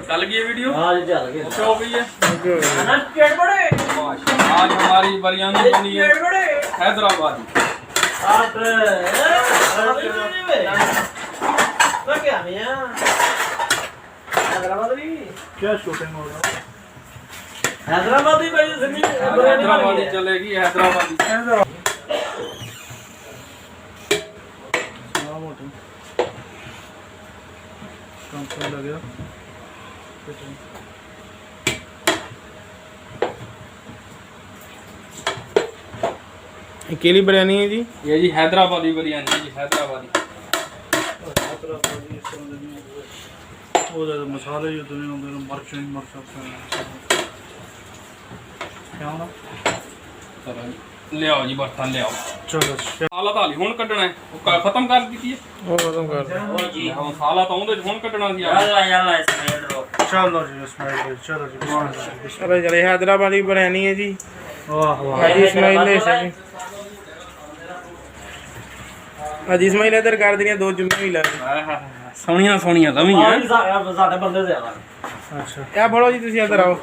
चल गई है वीडियो? हाँ जी चल गई। हो गई है। माशाल्लाह आज हमारी बिरयानी बनी है हैदराबादी। क्या शूटिंग हो रहा है? हैदराबादी भाई जमीन हैदराबादी चलेगी हैदराबादी। अकेली बिरयानी है जी? ये जी हैदराबादी बिरयानी है जी हैदराबादी। मसाले जो दुनिया में मिर्च ले आओ जी बर्तन ले आओ। चलो मसाला तो हाली हुण कड्डना है। वो खत्म कर दी है। वो खत्म कर दो। मसाला तो ਉਹਦੇ ਹੁਣ ਕੱਢਣਾ ਸੀ। चलो जी इस्माइल भाई चलो जी चलो चले हैदराबादी बिरयानी है जी। वाह वाह हाजी इस्माइल ने सही हाजी इस्माइल इधर कर दिया दो जुम्मे ही ला ਸੋਹਣੀਆਂ ਸੋਹਣੀਆਂ ਲਵੀਆਂ। ਸਾਡੇ ਬੰਦੇ ਜ਼ਿਆਦਾ। ਅੱਛਾ क्या बोलो जी तुसी इधर आओ।